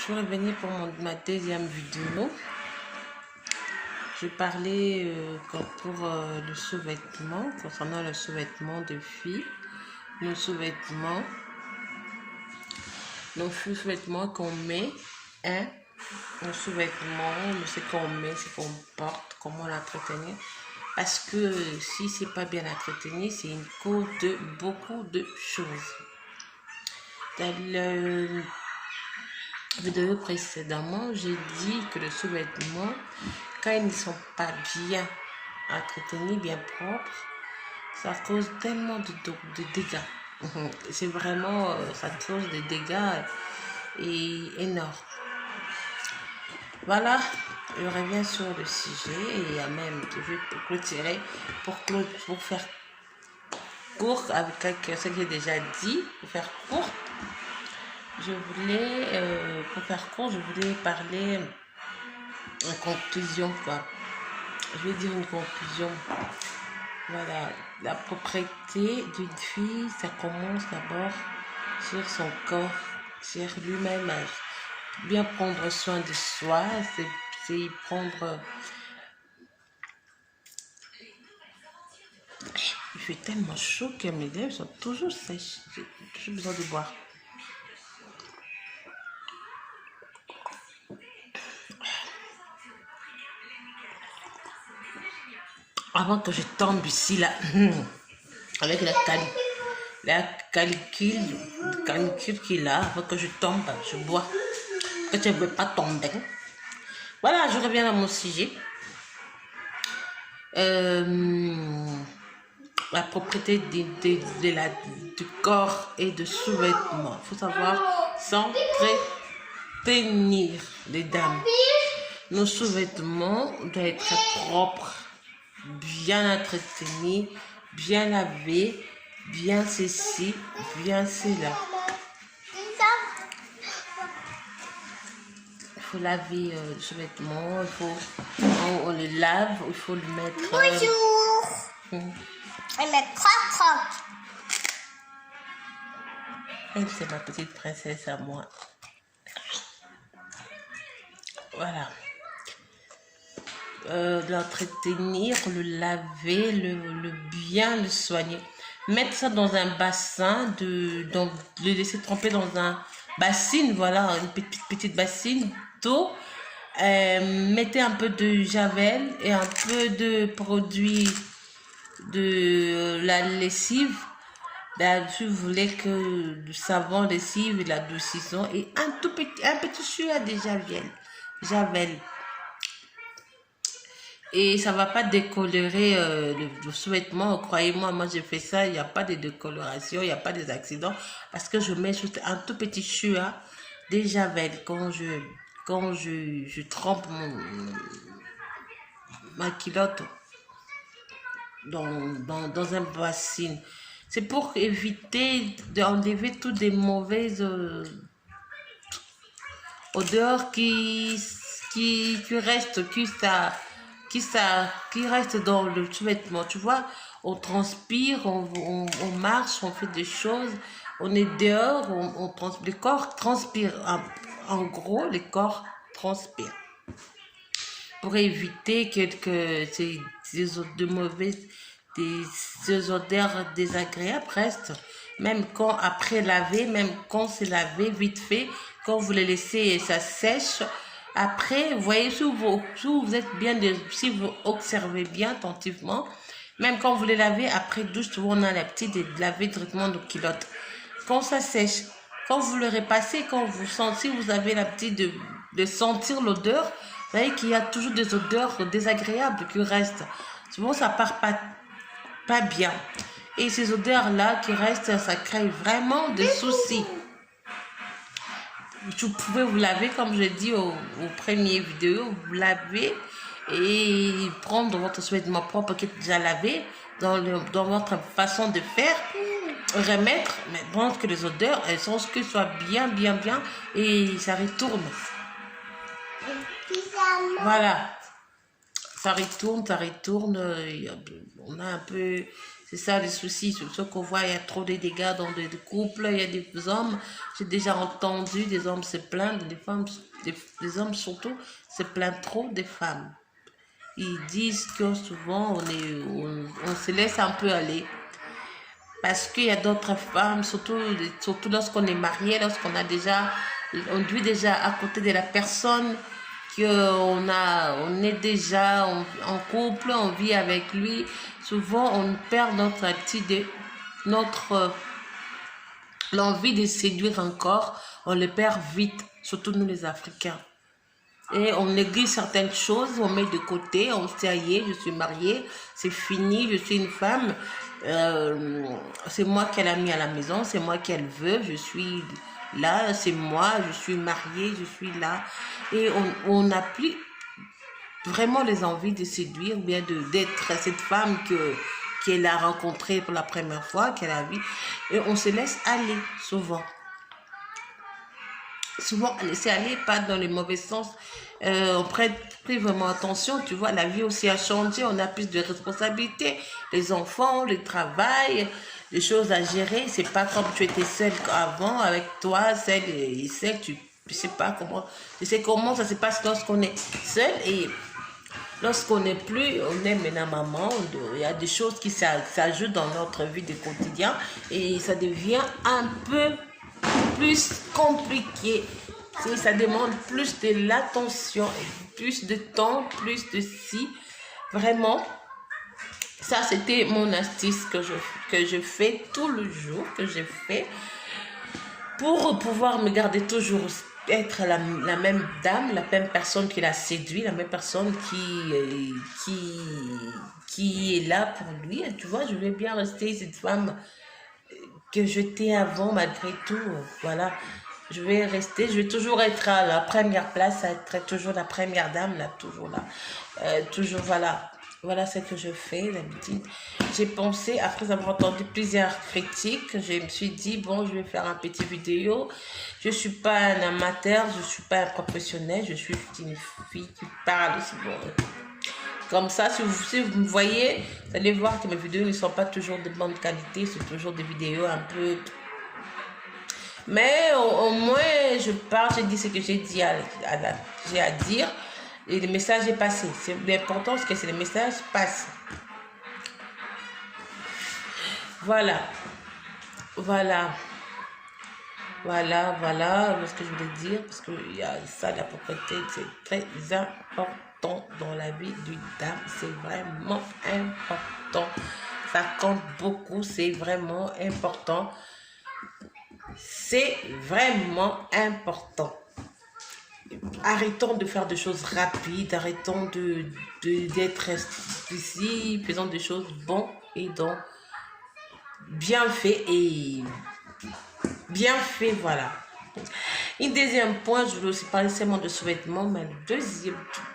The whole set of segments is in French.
suis revenue pour ma deuxième vidéo. Je parlais pour le sous-vêtement, concernant le sous-vêtement de filles, nos sous-vêtements qu'on met, hein, nos sous-vêtements, ce qu'on met, ce qu'on porte, comment l'entretenir. Parce que si c'est pas bien entretenu, c'est une cause de beaucoup de choses. Dans le vidéo précédemment, j'ai dit que le sous-vêtement, quand ils ne sont pas bien entretenus, bien propres, ça cause tellement de dégâts. C'est vraiment, ça cause des dégâts énormes. Voilà, je reviens sur le sujet et même, je vais clôturer pour faire court avec ce que j'ai déjà dit, pour faire court. Pour faire court, je voulais parler en conclusion, quoi. Je vais dire une conclusion. Voilà, la propriété d'une fille, ça commence d'abord sur son corps, sur lui-même. Bien prendre soin de soi, c'est prendre... Il fait tellement chaud que mes lèvres sont toujours sèches. J'ai besoin de boire. Avant que je tombe ici, là, avec la canicule qu'il a, avant que je tombe, je bois. Que je ne veux pas tomber. Voilà, je reviens à mon sujet. La propriété du corps et de sous-vêtements. Il faut savoir s'entretenir, les dames. Nos sous-vêtements doivent être propres, bien entretenus, bien lavés, bien ceci, bien cela. Il faut laver le sous-vêtement, on le lave, il faut le mettre... Bonjour. Elle met croque. Elle, c'est ma petite princesse à moi. Voilà. L'entretenir, le laver, le bien le soigner. Mettre ça dans un bassin, le laisser tremper dans un bassine, voilà, une petite bassine d'eau. Mettez un peu de javel et un peu de produit de la lessive. Là, si vous voulez que le savon lessive et l'adoucissant et un petit sueur de javel. Et ça va pas décolorer le sous-vêtement. Croyez-moi, moi j'ai fait ça, il n'y a pas de décoloration, il n'y a pas des accidents. Parce que je mets juste un tout petit sueur de javel quand je trempe ma culotte dans un bassine. C'est pour éviter d'enlever toutes les mauvaises odeurs qui restent dans le sous-vêtement. Tu vois, on transpire, on marche, on fait des choses, on est dehors, le corps transpire. En gros, le corps transpire. Pour éviter des odeurs désagréables restent, même quand après laver, même quand c'est lavé vite fait, quand vous les laissez et ça sèche. Après, vous voyez, si vous êtes bien, si vous observez bien attentivement, même quand vous les lavez après douche, on a la petite de laver directement nos culottes. Quand ça sèche, quand vous le repassez, quand vous sentez, vous avez la petite de sentir l'odeur, vous voyez qu'il y a toujours des odeurs désagréables qui restent. Souvent, ça part pas bien. Et ces odeurs-là qui restent, ça crée vraiment des soucis. Vous pouvez vous laver, comme je dis au premier vidéo, vous lavez et prendre votre sous-vêtement propre qui est déjà lavé dans votre façon de faire, remettre, mais bon, que les odeurs, elles sont ce que soit bien et ça retourne. Voilà. Ça retourne, on a un peu C'est ça le souci. Ce qu'on voit, il y a trop de dégâts dans des couples, il y a des hommes. J'ai déjà entendu des hommes se plaindre, des femmes, des hommes surtout, se plaignent trop des femmes. Ils disent que souvent on se laisse un peu aller. Parce qu'il y a d'autres femmes, surtout lorsqu'on est marié, on vit déjà à côté de la personne on est déjà en couple, on vit avec lui. Souvent, on perd l'envie de séduire encore, on le perd vite, surtout nous les Africains. Et on néglige certaines choses, on met de côté, on se dit, ça y est, je suis mariée, c'est fini, je suis une femme, c'est moi qu'elle a mis à la maison, c'est moi qu'elle veut, je suis là, c'est moi, je suis mariée, je suis là. Et on n'a plus vraiment les envies de séduire, bien d'être cette femme qu'elle a rencontrée pour la première fois, qu'elle a vue. Et on se laisse aller souvent. Souvent, laisser aller, pas dans le mauvais sens. On prête plus vraiment attention, tu vois, la vie aussi a changé, on a plus de responsabilités, les enfants, le travail, les choses à gérer. C'est pas comme tu étais seule avant, avec toi, seule et seule, je sais pas comment, je sais comment ça se passe lorsqu'on est seul et lorsqu'on n'est plus, on est maintenant maman, il y a des choses qui s'ajoutent dans notre vie de quotidien et ça devient un peu plus compliqué. Ça demande plus de l'attention, plus de temps, plus de si. Vraiment, ça c'était mon astuce que je fais tout le jour, que je fais pour pouvoir me garder toujours, être la même dame, la même personne qui l'a séduit, la même personne qui est là pour lui. Tu vois, je vais bien rester cette femme que j'étais avant malgré tout. Voilà. Je vais toujours être à la première place, être toujours la première dame, là, toujours là. Toujours, voilà. Voilà ce que je fais d'habitude. J'ai pensé, après avoir entendu plusieurs critiques, je me suis dit, bon, je vais faire un petit vidéo. Je ne suis pas un amateur, je ne suis pas un professionnel, je suis une fille qui parle. Bon. Comme ça, si vous me voyez, vous allez voir que mes vidéos ne sont pas toujours de bonne qualité, c'est toujours des vidéos un peu... Mais au moins, je parle, je dis ce que j'ai à dire et le message est passé. C'est l'important, c'est que le message passe. Voilà. Voilà. Ce que je voulais dire, parce qu'il y a ça, la propreté, c'est très important dans la vie d'une dame. C'est vraiment important. Ça compte beaucoup, c'est vraiment important. C'est vraiment important. Arrêtons de faire des choses rapides, arrêtons d'être ici, faisons des choses bonnes et donc bien fait et bien fait, voilà. Un deuxième point, je voulais aussi parler seulement de sous-vêtements, mais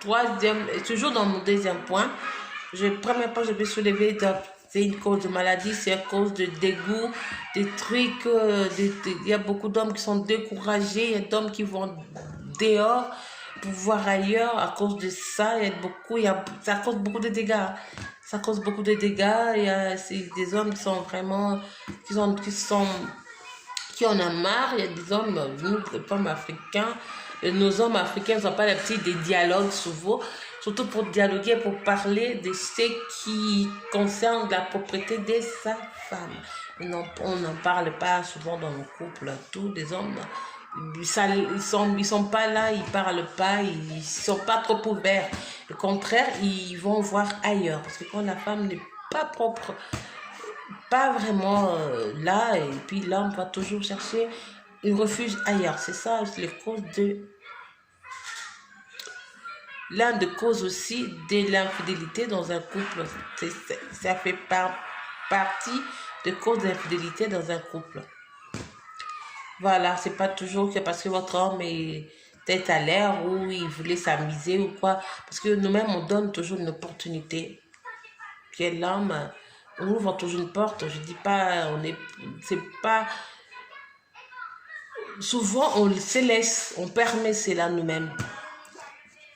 troisième, toujours dans mon deuxième point, première point, je vais soulever c'est une cause de maladie, c'est à cause de dégoût, des trucs, il y a beaucoup d'hommes qui sont découragés, il y a d'hommes qui vont dehors pour voir ailleurs à cause de ça, ça cause beaucoup de dégâts. Ça cause beaucoup de dégâts, c'est des hommes qui sont vraiment, qui en a marre, il y a des hommes, nous, les femmes africains, nos hommes africains n'ont pas l'habitude des dialogues souvent, surtout pour dialoguer, pour parler de ce qui concerne la propriété de sa femme. On n'en parle pas souvent dans nos couples, tous les hommes, ils sont pas là, ils parlent pas, ils sont pas trop ouverts. Au contraire, ils vont voir ailleurs, parce que quand la femme n'est pas propre, pas vraiment là, et puis l'homme va toujours chercher un refuge ailleurs. C'est ça, c'est les causes l'un des causes aussi de l'infidélité dans un couple. Ça fait partie des causes d'infidélité dans un couple. Voilà, c'est pas toujours que parce que votre homme est tête à l'air ou il voulait s'amuser ou quoi. Parce que nous-mêmes, on donne toujours une opportunité. Puis l'homme, on ouvre toujours une porte. Je dis pas, c'est pas... Souvent, on se laisse, on permet cela nous-mêmes.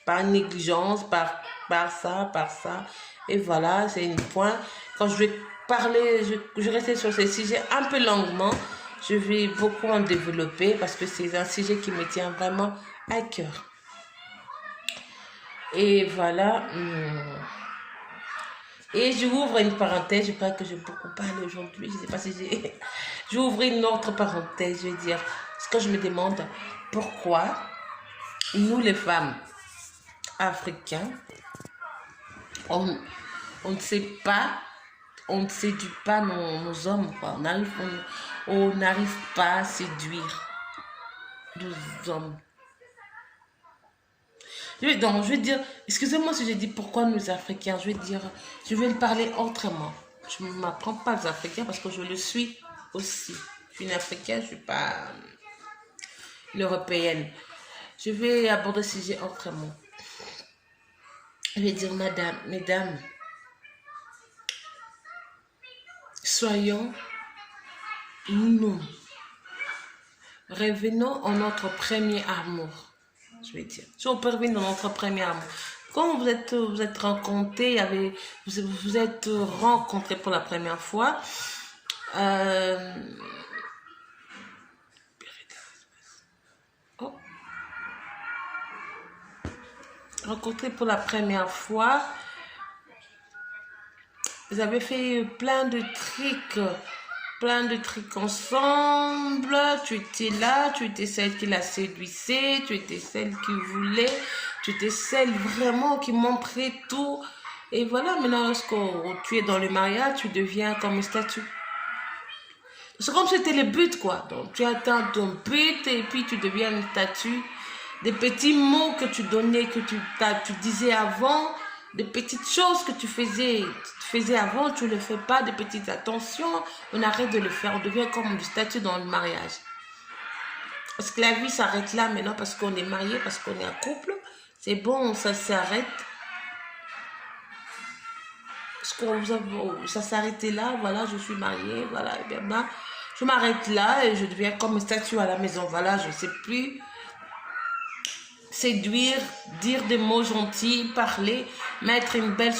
Par négligence, par ça. Et voilà, c'est un point. Quand je vais parler, je restais sur ces sujets un peu longuement. Je vais beaucoup en développer parce que c'est un sujet qui me tient vraiment à cœur. Et voilà. Et je ouvre une parenthèse. Je crois que j'ai beaucoup parlé aujourd'hui. Je ne sais pas si j'ai... J'ouvre une autre parenthèse. Je veux dire, ce que je me demande, pourquoi nous les femmes africaines, on ne sait pas, on ne séduit pas nos hommes, quoi. On n'arrive pas à séduire nos hommes. Donc, je vais dire, excusez-moi si je dis pourquoi nous Africains, je vais le parler autrement. Je ne m'apprends pas aux Africains parce que je le suis aussi. Je suis une Africaine, je ne suis pas l'Européenne. Je vais aborder ce sujet autrement. Je vais dire, mesdames, soyons nous. Revenons à notre premier amour. Je vais dire. Si on peut revenir dans notre premier amour. Quand vous êtes rencontrés, vous êtes rencontrés pour la première fois. Rencontrés pour la première fois. Vous avez fait plein de trucs ensemble. Tu étais là, tu étais celle qui la séduisait, tu étais celle qui voulait, tu étais celle vraiment qui montrait tout. Et voilà, maintenant, lorsque tu es dans le mariage, tu deviens comme une statue. C'est comme si c'était le but, quoi. Donc, tu atteins ton but et puis tu deviens une statue. Des petits mots que tu donnais, que tu disais avant, des petites choses que tu faisais avant, tu ne le fais pas, des petites attentions, on arrête de le faire, on devient comme une statue dans le mariage. Parce que la vie s'arrête là maintenant, parce qu'on est marié, parce qu'on est en couple, c'est bon, ça s'arrête. Parce que ça s'arrêtait là, voilà, je suis mariée, voilà, et bien là, je m'arrête là et je deviens comme une statue à la maison, voilà, je ne sais plus séduire, dire des mots gentils, parler, mettre une belle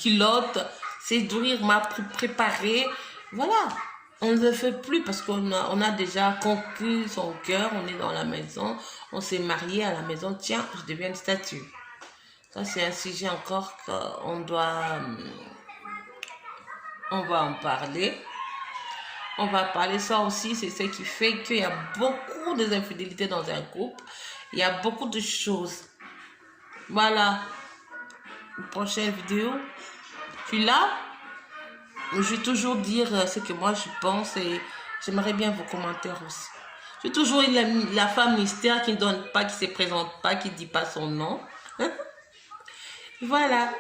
culotte, séduire, préparer. Voilà, on ne le fait plus parce qu'on a déjà conquis son cœur, on est dans la maison, on s'est marié à la maison, tiens, je deviens une statue. Ça, c'est un sujet encore qu'on on va en parler. On va parler ça aussi, c'est ce qui fait qu'il y a beaucoup d'infidélités dans un couple. Il y a beaucoup de choses. Voilà. Prochaine vidéo. Puis là, je vais toujours dire ce que moi je pense et j'aimerais bien vos commentaires aussi. Je suis toujours la femme mystère qui ne donne pas, qui ne se présente pas, qui ne dit pas son nom. Voilà.